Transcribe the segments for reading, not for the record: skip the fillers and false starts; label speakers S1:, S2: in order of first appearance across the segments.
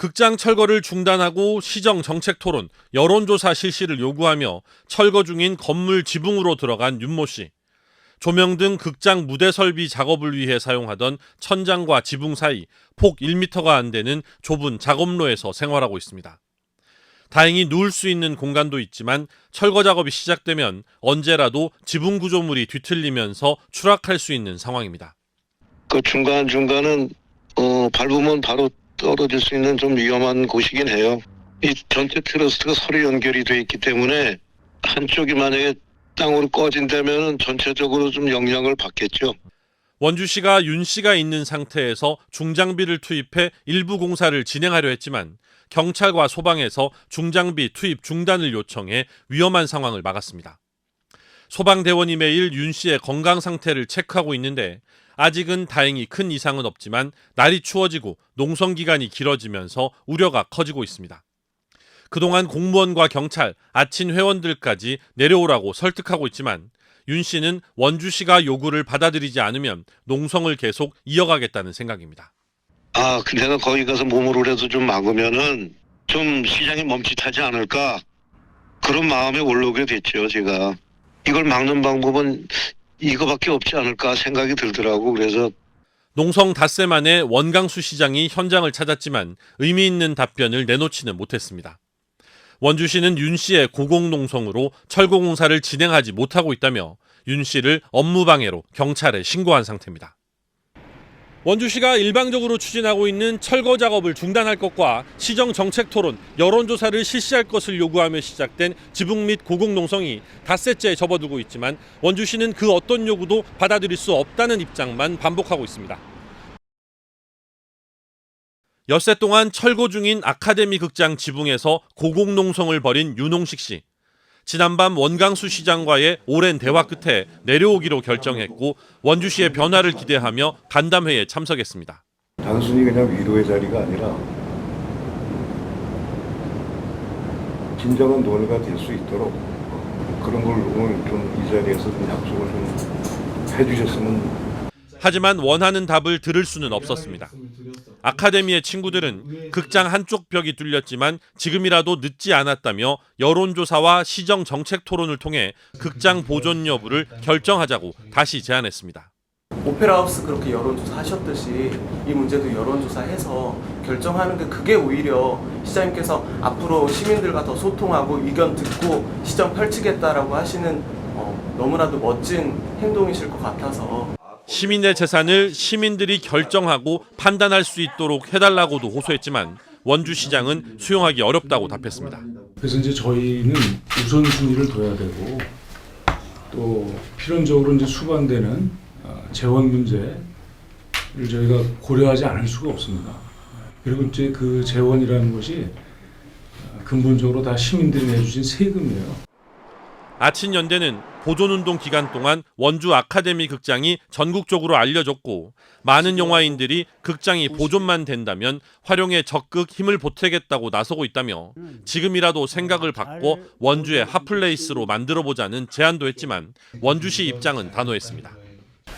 S1: 극장 철거를 중단하고 시정 정책 토론, 여론조사 실시를 요구하며 철거 중인 건물 지붕으로 들어간 윤모 씨. 조명 등 극장 무대 설비 작업을 위해 사용하던 천장과 지붕 사이 폭 1m가 안 되는 좁은 작업로에서 생활하고 있습니다. 다행히 누울 수 있는 공간도 있지만 철거 작업이 시작되면 언제라도 지붕 구조물이 뒤틀리면서 추락할 수 있는 상황입니다.
S2: 그 중간중간은 밟으면 바로 떨어질 수 있는 좀 위험한 곳이긴 해요. 이 전체 트러스가 서로 연결이 돼 있기 때문에 한쪽이 만약에 땅으로 꺼진다면 전체적으로 좀 영향을 받겠죠.
S1: 원주시가 윤 씨가 있는 상태에서 중장비를 투입해 일부 공사를 진행하려 했지만 경찰과 소방에서 중장비 투입 중단을 요청해 위험한 상황을 막았습니다. 소방대원이 매일 윤 씨의 건강 상태를 체크하고 있는데 아직은 다행히 큰 이상은 없지만 날이 추워지고 농성 기간이 길어지면서 우려가 커지고 있습니다. 그동안 공무원과 경찰, 아친 회원들까지 내려오라고 설득하고 있지만 윤 씨는 원주시가 요구를 받아들이지 않으면 농성을 계속 이어가겠다는 생각입니다.
S2: 내가 거기 가서 몸으로라도 좀 막으면은 좀 시장이 멈칫하지 않을까 그런 마음에 올라오게 됐죠. 제가 이걸 막는 방법은 이거밖에 없지 않을까 생각이 들더라고. 그래서
S1: 농성 닷새 만에 원강수 시장이 현장을 찾았지만 의미 있는 답변을 내놓지는 못했습니다. 원주시는 윤 씨의 고공농성으로 철거 공사를 진행하지 못하고 있다며 윤 씨를 업무방해로 경찰에 신고한 상태입니다. 원주시가 일방적으로 추진하고 있는 철거 작업을 중단할 것과 시정 정책 토론, 여론조사를 실시할 것을 요구하며 시작된 지붕 및 고공농성이 닷새째에 접어들고 있지만 원주시는 그 어떤 요구도 받아들일 수 없다는 입장만 반복하고 있습니다. 엿새 동안 철거 중인 아카데미 극장 지붕에서 고공농성을 벌인 윤홍식 씨. 지난밤 원강수 시장과의 오랜 대화 끝에 내려오기로 결정했고 원주시의 변화를 기대하며 간담회에 참석했습니다.
S3: 단순히 그냥 위로의 자리가 아니라 진정한 논의가 될 수 있도록 그런 걸 오늘 좀 이 자리에서 좀 약속을 좀 해주셨으면.
S1: 하지만 원하는 답을 들을 수는 없었습니다. 아카데미의 친구들은 극장 한쪽 벽이 뚫렸지만 지금이라도 늦지 않았다며 여론조사와 시정 정책 토론을 통해 극장 보존 여부를 결정하자고 다시 제안했습니다.
S4: 오페라하우스 그렇게 여론조사 하셨듯이 이 문제도 여론조사해서 결정하는 게 그게 오히려 시장님께서 앞으로 시민들과 더 소통하고 의견 듣고 시정 펼치겠다라고 하시는 너무나도 멋진 행동이실 것 같아서
S1: 시민의 재산을 시민들이 결정하고 판단할 수 있도록 해달라고도 호소했지만 원주시장은 수용하기 어렵다고 답했습니다.
S5: 그래서 이제 저희는 우선순위를 둬야 되고 또 필연적으로 이제 수반되는 재원 문제를 저희가 고려하지 않을 수가 없습니다. 그리고 이제 그 재원이라는 것이 근본적으로 다 시민들이 내주신 세금이에요.
S1: 아친연대는 보존운동 기간 동안 원주 아카데미 극장이 전국적으로 알려졌고 많은 영화인들이 극장이 보존만 된다면 활용에 적극 힘을 보태겠다고 나서고 있다며 지금이라도 생각을 바꿔 원주의 핫플레이스로 만들어보자는 제안도 했지만 원주시 입장은 단호했습니다.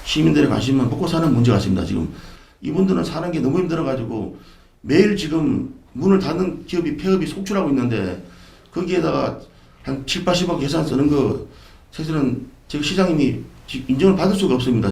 S6: 시민들의 관심만 먹고 사는 문제가 있습니다. 지금 이분들은 사는 게 너무 힘들어가지고 매일 지금 문을 닫는 기업이 폐업이 속출하고 있는데 거기에다가 한 7, 80억 예산 쓰는 거 사실은 제가 시장님이 인정을 받을 수가 없습니다.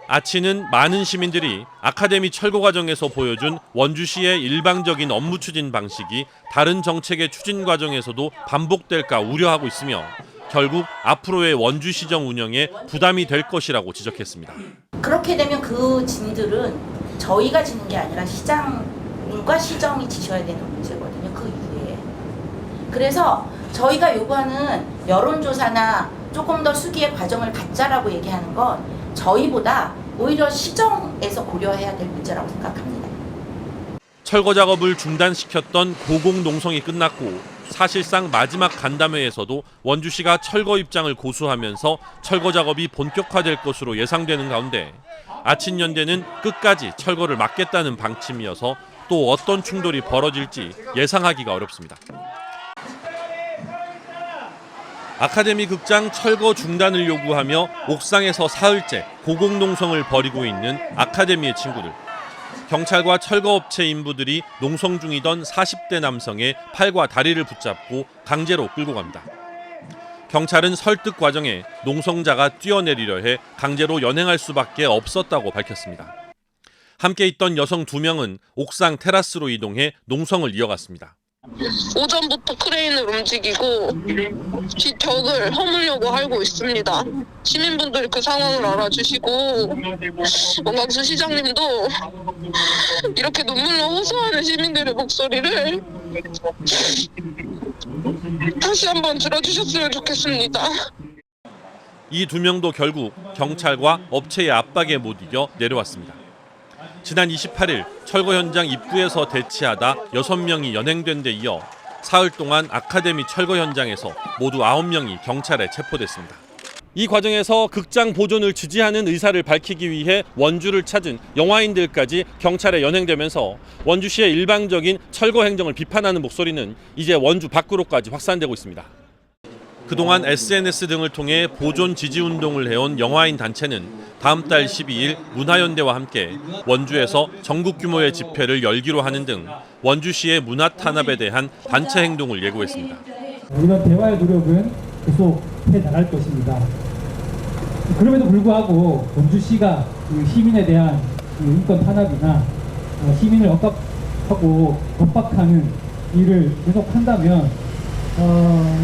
S1: 아치는 많은 시민들이 아카데미 철거 과정에서 보여준 원주시의 일방적인 업무 추진 방식이 다른 정책의 추진 과정에서도 반복될까 우려하고 있으며 결국 앞으로의 원주시정 운영에 부담이 될 것이라고 지적했습니다.
S7: 그렇게 되면 그 짐들은 저희가 지는 게 아니라 시장과 시정이 지셔야 되는 문제거든요. 그 이후에. 그래서 저희가 요구하는 여론조사나 조금 더 수기의 과정을 갖자라고 얘기하는 건 저희보다 오히려 시정에서 고려해야 될 문제라고 생각합니다.
S1: 철거 작업을 중단시켰던 고공농성이 끝났고 사실상 마지막 간담회에서도 원주시가 철거 입장을 고수하면서 철거 작업이 본격화될 것으로 예상되는 가운데 아친연대는 끝까지 철거를 막겠다는 방침이어서 또 어떤 충돌이 벌어질지 예상하기가 어렵습니다. 아카데미 극장 철거 중단을 요구하며 옥상에서 사흘째 고공농성을 벌이고 있는 아카데미의 친구들. 경찰과 철거업체 인부들이 농성 중이던 40대 남성의 팔과 다리를 붙잡고 강제로 끌고 갑니다. 경찰은 설득 과정에 농성자가 뛰어내리려 해 강제로 연행할 수밖에 없었다고 밝혔습니다. 함께 있던 여성 2명은 옥상 테라스로 이동해 농성을 이어갔습니다.
S8: 오전부터 크레인을 움직이고 뒷벽을 허물려고 하고 있습니다. 시민분들이 그 상황을 알아주시고 원광수 시장님도 이렇게 눈물로 호소하는 시민들의 목소리를 다시 한번 들어주셨으면 좋겠습니다.
S1: 이 2명도 결국 경찰과 업체의 압박에 못 이겨 내려왔습니다. 지난 28일 철거 현장 입구에서 대치하다 6명이 연행된 데 이어 사흘 동안 아카데미 철거 현장에서 모두 9명이 경찰에 체포됐습니다. 이 과정에서 극장 보존을 지지하는 의사를 밝히기 위해 원주를 찾은 영화인들까지 경찰에 연행되면서 원주시의 일방적인 철거 행정을 비판하는 목소리는 이제 원주 밖으로까지 확산되고 있습니다. 그동안 SNS 등을 통해 보존 지지 운동을 해온 영화인 단체는 다음 달 12일 문화연대와 함께 원주에서 전국 규모의 집회를 열기로 하는 등 원주시의 문화 탄압에 대한 단체 행동을 예고했습니다.
S9: 이런 대화의 노력은 계속 해나갈 것입니다. 그럼에도 불구하고 원주시가 시민에 대한 인권 탄압이나 시민을 억압하고 겁박하는 일을 계속한다면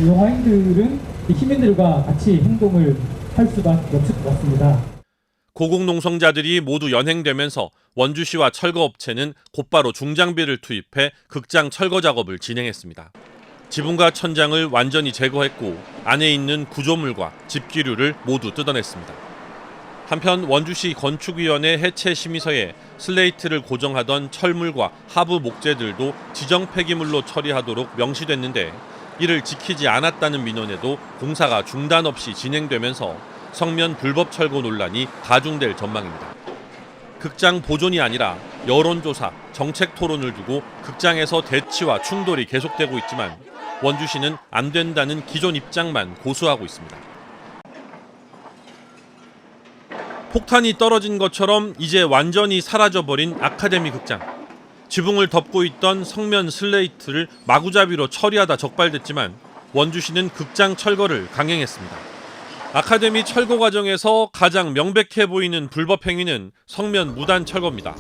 S9: 영화인들은 시민들과 같이 행동을 할 수밖에 없을 것 같습니다.
S1: 고공농성자들이 모두 연행되면서 원주시와 철거업체는 곧바로 중장비를 투입해 극장 철거 작업을 진행했습니다. 지붕과 천장을 완전히 제거했고 안에 있는 구조물과 집기류를 모두 뜯어냈습니다. 한편 원주시 건축위원회 해체 심의서에 슬레이트를 고정하던 철물과 하부 목재들도 지정 폐기물로 처리하도록 명시됐는데 이를 지키지 않았다는 민원에도 공사가 중단 없이 진행되면서 성면 불법 철거 논란이 가중될 전망입니다. 극장 보존이 아니라 여론조사, 정책 토론을 두고 극장에서 대치와 충돌이 계속되고 있지만 원주시는 안 된다는 기존 입장만 고수하고 있습니다. 폭탄이 떨어진 것처럼 이제 완전히 사라져버린 아카데미 극장. 지붕을 덮고 있던 성면 슬레이트를 마구잡이로 처리하다 적발됐지만 원주시는 극장 철거를 강행했습니다. 아카데미 철거 과정에서 가장 명백해 보이는 불법 행위는 성면 무단 철거입니다.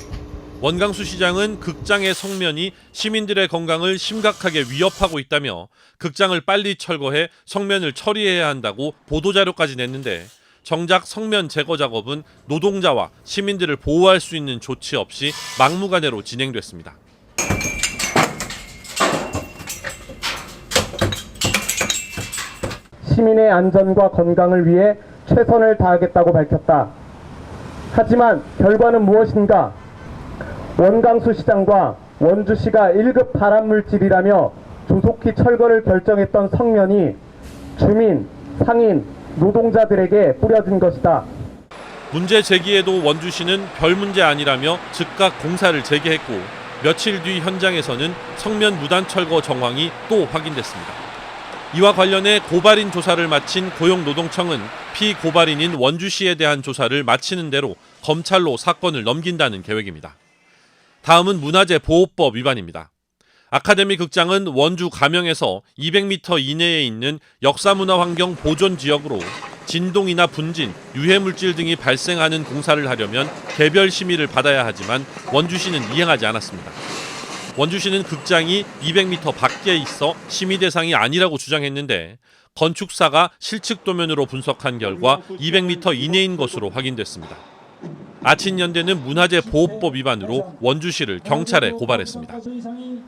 S1: 원광수 시장은 극장의 성면이 시민들의 건강을 심각하게 위협하고 있다며 극장을 빨리 철거해 성면을 처리해야 한다고 보도자료까지 냈는데 정작 성면 제거 작업은 노동자와 시민들을 보호할 수 있는 조치 없이 막무가내로 진행됐습니다.
S10: 시민의 안전과 건강을 위해 최선을 다하겠다고 밝혔다. 하지만 결과는 무엇인가? 원광수 시장과 원주시가 1급 발암물질이라며 조속히 철거를 결정했던 성면이 주민, 상인, 노동자들에게 뿌려진 것이다.
S1: 문제 제기에도 원주시는 별 문제 아니라며 즉각 공사를 재개했고 며칠 뒤 현장에서는 성면 무단 철거 정황이 또 확인됐습니다. 이와 관련해 고발인 조사를 마친 고용노동청은 피고발인인 원주시에 대한 조사를 마치는 대로 검찰로 사건을 넘긴다는 계획입니다. 다음은 문화재 보호법 위반입니다. 아카데미 극장은 원주 가명에서 200m 이내에 있는 역사문화환경 보존지역으로 진동이나 분진, 유해물질 등이 발생하는 공사를 하려면 개별 심의를 받아야 하지만 원주시는 이행하지 않았습니다. 원주시는 극장이 200m 밖에 있어 심의 대상이 아니라고 주장했는데 건축사가 실측도면으로 분석한 결과 200m 이내인 것으로 확인됐습니다. 아친연대는 문화재 보호법 위반으로 원주시를 경찰에 고발했습니다.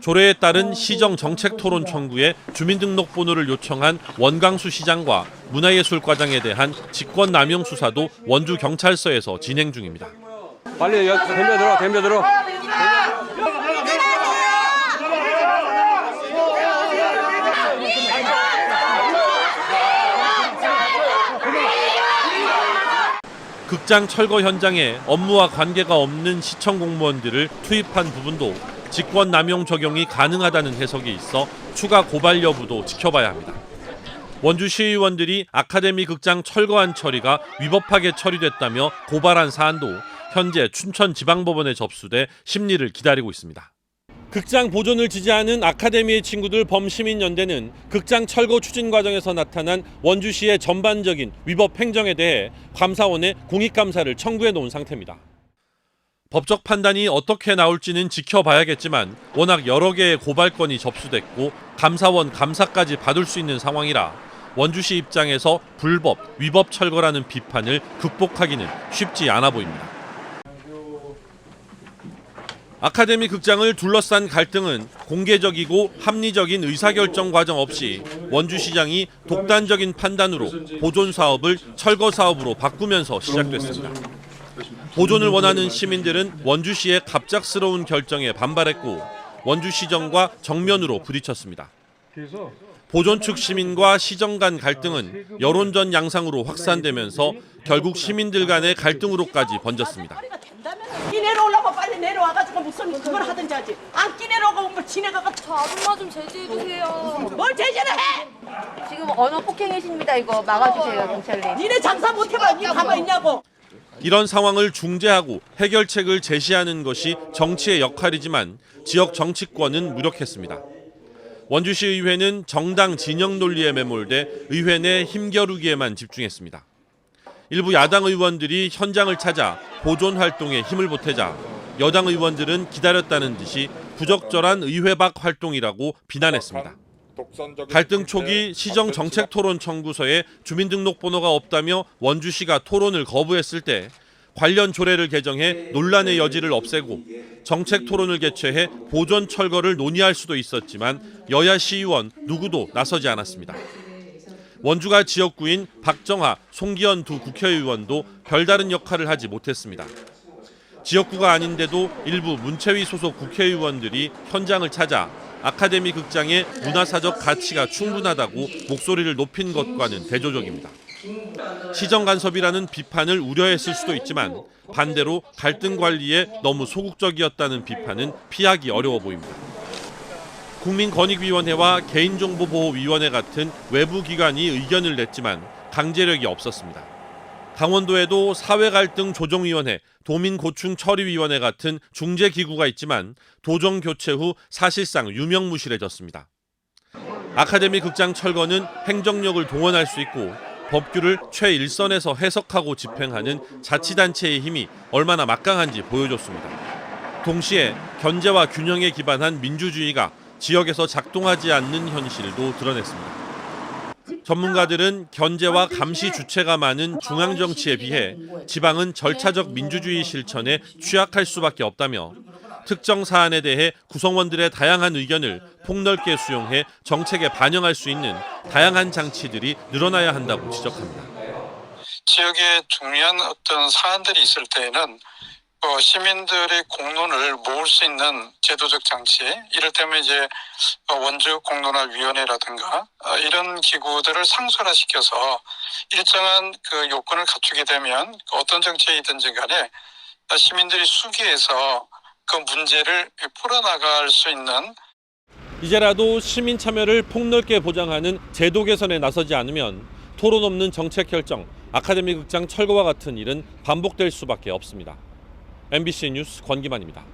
S1: 조례에 따른 시정 정책 토론 청구에 주민등록번호를 요청한 원광수 시장과 문화예술과장에 대한 직권남용 수사도 원주 경찰서에서 진행 중입니다.
S11: 빨리 덤벼 들어.
S1: 극장 철거 현장에 업무와 관계가 없는 시청 공무원들을 투입한 부분도 직권남용 적용이 가능하다는 해석이 있어 추가 고발 여부도 지켜봐야 합니다. 원주 시의원들이 아카데미 극장 철거안 처리가 위법하게 처리됐다며 고발한 사안도 현재 춘천지방법원에 접수돼 심리를 기다리고 있습니다. 극장 보존을 지지하는 아카데미의 친구들 범시민연대는 극장 철거 추진 과정에서 나타난 원주시의 전반적인 위법 행정에 대해 감사원에 공익감사를 청구해 놓은 상태입니다. 법적 판단이 어떻게 나올지는 지켜봐야겠지만 워낙 여러 개의 고발건이 접수됐고 감사원 감사까지 받을 수 있는 상황이라 원주시 입장에서 불법, 위법 철거라는 비판을 극복하기는 쉽지 않아 보입니다. 아카데미 극장을 둘러싼 갈등은 공개적이고 합리적인 의사결정 과정 없이 원주시장이 독단적인 판단으로 보존 사업을 철거 사업으로 바꾸면서 시작됐습니다. 보존을 원하는 시민들은 원주시의 갑작스러운 결정에 반발했고 원주시정과 정면으로 부딪혔습니다. 보존 측 시민과 시정 간 갈등은 여론전 양상으로 확산되면서 결국 시민들 간의 갈등으로까지 번졌습니다.
S12: 끼 내려오려고 빨리 내려와가지고 무슨 그걸 하든지 하지. 안 끼 내려오고 뭐 지내가가.
S13: 저 아줌마 좀 제지해주세요.
S12: 뭘 제재를 해?
S13: 지금 언어 폭행이십니다. 이거 막아주세요, 경찰님.
S12: 니네 장사 못해봐. 니 가만히 있냐고.
S1: 이런 상황을 중재하고 해결책을 제시하는 것이 정치의 역할이지만 지역 정치권은 무력했습니다. 원주시 의회는 정당 진영 논리에 매몰돼 의회 내 힘겨루기에만 집중했습니다. 일부 야당 의원들이 현장을 찾아 보존 활동에 힘을 보태자 여당 의원들은 기다렸다는 듯이 부적절한 의회 밖 활동이라고 비난했습니다. 갈등 초기 시정 정책 토론 청구서에 주민등록번호가 없다며 원주시가 토론을 거부했을 때 관련 조례를 개정해 논란의 여지를 없애고 정책 토론을 개최해 보존 철거를 논의할 수도 있었지만 여야 시의원 누구도 나서지 않았습니다. 원주가 지역구인 박정하, 송기현 두 국회의원도 별다른 역할을 하지 못했습니다. 지역구가 아닌데도 일부 문체위 소속 국회의원들이 현장을 찾아 아카데미 극장의 문화사적 가치가 충분하다고 목소리를 높인 것과는 대조적입니다. 시정 간섭이라는 비판을 우려했을 수도 있지만 반대로 갈등 관리에 너무 소극적이었다는 비판은 피하기 어려워 보입니다. 국민권익위원회와 개인정보보호위원회 같은 외부 기관이 의견을 냈지만 강제력이 없었습니다. 강원도에도 사회갈등 조정위원회, 도민고충처리위원회 같은 중재기구가 있지만 도정 교체 후 사실상 유명무실해졌습니다. 아카데미 극장 철거는 행정력을 동원할 수 있고 법규를 최일선에서 해석하고 집행하는 자치단체의 힘이 얼마나 막강한지 보여줬습니다. 동시에 견제와 균형에 기반한 민주주의가 지역에서 작동하지 않는 현실도 드러냈습니다. 전문가들은 견제와 감시 주체가 많은 중앙정치에 비해 지방은 절차적 민주주의 실천에 취약할 수밖에 없다며 특정 사안에 대해 구성원들의 다양한 의견을 폭넓게 수용해 정책에 반영할 수 있는 다양한 장치들이 늘어나야 한다고 지적합니다.
S14: 지역에 중요한 어떤 사안들이 있을 때에는 시민들의 공론을 모을 수 있는 제도적 장치, 이를테면 이제 원주 공론화위원회라든가 이런 기구들을 상설화시켜서 일정한 그 요건을 갖추게 되면 어떤 정책이든지 간에 시민들이 수기해서 그 문제를 풀어나갈 수 있는,
S1: 이제라도 시민 참여를 폭넓게 보장하는 제도 개선에 나서지 않으면 토론 없는 정책 결정, 아카데미 극장 철거와 같은 일은 반복될 수밖에 없습니다. MBC 뉴스 권기만입니다.